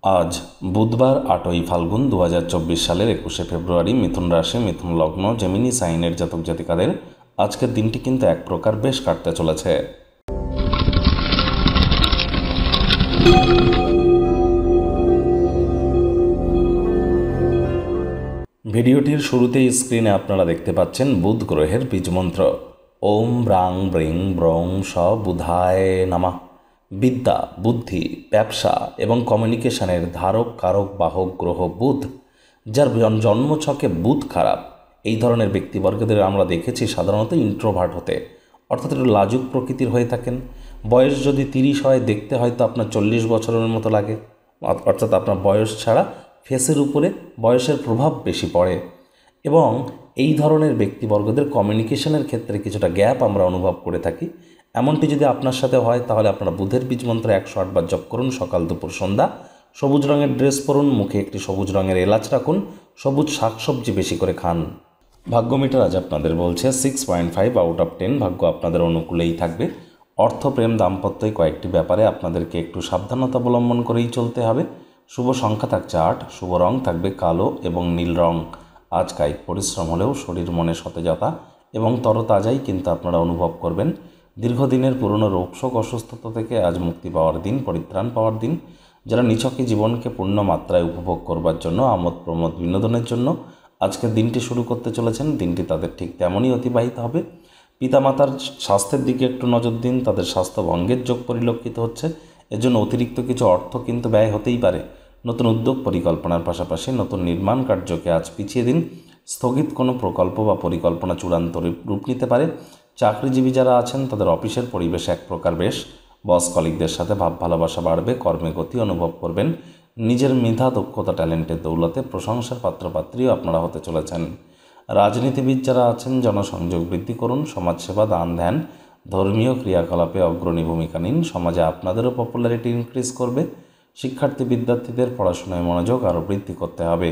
আজ বুধবার ৮ই ফাল্গুন ২০২৪ সালের ২১শে ফেব্রুয়ারি। মিথুন রাশি, মিথুন লগ্ন, জেমিনি সাইনের জাতক জাতিকাদের আজকের দিনটি কিন্তু এক প্রকার বেশ কাটতে চলেছে। ভিডিওটির শুরুতেই স্ক্রিনে আপনারা দেখতে পাচ্ছেন বুধ গ্রহের বীজমন্ত্র ওম ব্রাং ব্রিং ব্রং স বুধায় নামা। বিদ্যা, বুদ্ধি, ব্যবসা এবং কমিউনিকেশনের ধারক কারক বাহক গ্রহ বুধ, যার জন্মছকে বুধ খারাপ, এই ধরনের ব্যক্তিবর্গদের আমরা দেখেছি সাধারণত ইন্ট্রোভার্ট হতে, অর্থাৎ একটু লাজুক প্রকৃতির হয়ে থাকেন। বয়স যদি 30 হয়, দেখতে হয়তো আপনার 40 বছরের মতো লাগে, অর্থাৎ আপনার বয়স ছাড়া ফেসের উপরে বয়সের প্রভাব বেশি পড়ে। এবং এই ধরনের ব্যক্তিবর্গদের কমিউনিকেশনের ক্ষেত্রে কিছুটা গ্যাপ আমরা অনুভব করে থাকি। এমনটি যদি আপনার সাথে হয় তাহলে আপনারা বুধের বীজমন্ত্র 108 বার জপ করুন, সকাল দুপুর সন্ধ্যা। সবুজ রঙের ড্রেস পরুন, মুখে একটি সবুজ রঙের এলাচ রাখুন, সবুজ শাকসবজি বেশি করে খান। ভাগ্য মিটার আজ আপনাদের বলছে 6.5 আউট অফ 10। ভাগ্য আপনাদের অনুকূলেই থাকবে। অর্থ, প্রেম, দাম্পত্যই কয়েকটি ব্যাপারে আপনাদেরকে একটু সাবধানতা অবলম্বন করেই চলতে হবে। শুভ সংখ্যা থাকছে 8, শুভ রং থাকবে কালো এবং নীল রং। আজ কায়িক পরিশ্রম হলেও শরীর মনে সতেজতা এবং তরতাজাই কিন্তু আপনারা অনুভব করবেন। দীর্ঘদিনের পুরনো রোগশোক অসুস্থতা থেকে আজ মুক্তি পাওয়ার দিন, পরিত্রাণ পাওয়ার দিন। যারা নিছকে জীবনকে পূর্ণ মাত্রায় উপভোগ করবার জন্য, আমোদ প্রমোদ বিনোদনের জন্য আজকের দিনটি শুরু করতে চলেছেন, দিনটি তাদের ঠিক তেমনই অতিবাহিত হবে। পিতামাতার স্বাস্থ্যের দিকে একটু নজর দিন, তাদের স্বাস্থ্য ভঙ্গের যোগ পরিলক্ষিত হচ্ছে। এর জন্য অতিরিক্ত কিছু অর্থ কিন্তু ব্যয় হতেই পারে। নতুন উদ্যোগ পরিকল্পনার পাশাপাশি নতুন নির্মাণ কার্যকে আজ পিছিয়ে দিন। স্থগিত কোনো প্রকল্প বা পরিকল্পনা চূড়ান্ত রূপ নিতে পারে। চাকরিজীবী যারা আছেন তাদের অফিসের পরিবেশ এক প্রকার বেশ। বস কলিগদের সাথে ভাব ভালোবাসা বাড়বে, কর্মে গতি অনুভব করবেন। নিজের মেধা, দক্ষতা, ট্যালেন্টের দৌলতে প্রশংসার পাত্রপাত্রীও আপনারা হতে চলেছেন। রাজনীতিবিদ যারা আছেন জনসংযোগ বৃদ্ধি করুন, সমাজসেবা, দান ধ্যান, ধর্মীয় ক্রিয়াকলাপে অগ্রণী ভূমিকা নিন। সমাজে আপনাদেরও পপুলারিটি ইনক্রিজ করবে। শিক্ষার্থী বিদ্যার্থীদের পড়াশোনায় মনোযোগ আরও বৃদ্ধি করতে হবে।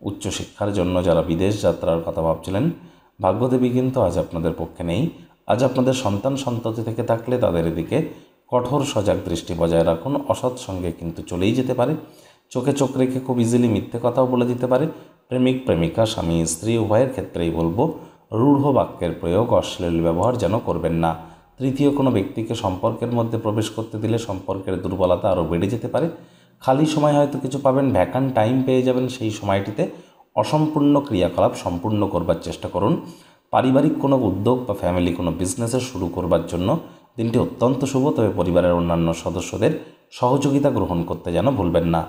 উচ্চশিক্ষার জন্য যারা বিদেশ যাত্রার কথা ভাবছিলেন, ভাগ্যদেবী কিন্তু আজ আপনাদের পক্ষে নেই। আজ আপনাদের সন্তান সন্ততি থেকে থাকলে তাদের দিকে কঠোর সজাগ দৃষ্টি বজায় রাখুন। অসৎ সঙ্গে কিন্তু চলেই যেতে পারে। চোখে চোখ রেখে খুব ইজিলি মিথ্যে কথাও বলে দিতে পারে। প্রেমিক প্রেমিকা, স্বামী স্ত্রী উভয়ের ক্ষেত্রেই বলবো, রূঢ় বাক্যের প্রয়োগ, অশ্লীল ব্যবহার যেন করবেন না। তৃতীয় কোনো ব্যক্তিকে সম্পর্কের মধ্যে প্রবেশ করতে দিলে সম্পর্কের দুর্বলতা আরও বেড়ে যেতে পারে। খালি সময় হয়তো কিছু পাবেন, ভ্যাকান্ট টাইম পেয়ে যাবেন। সেই সময়টিতে অসম্পূর্ণ ক্রিয়াকলাপ সম্পূর্ণ করবার চেষ্টা করুন। পারিবারিক কোনো উদ্যোগ বা ফ্যামিলি কোনো বিজনেসে শুরু করবার জন্য দিনটি অত্যন্ত শুভ, তবে পরিবারের অন্যান্য সদস্যদের সহযোগিতা গ্রহণ করতে যেন ভুলবেন না।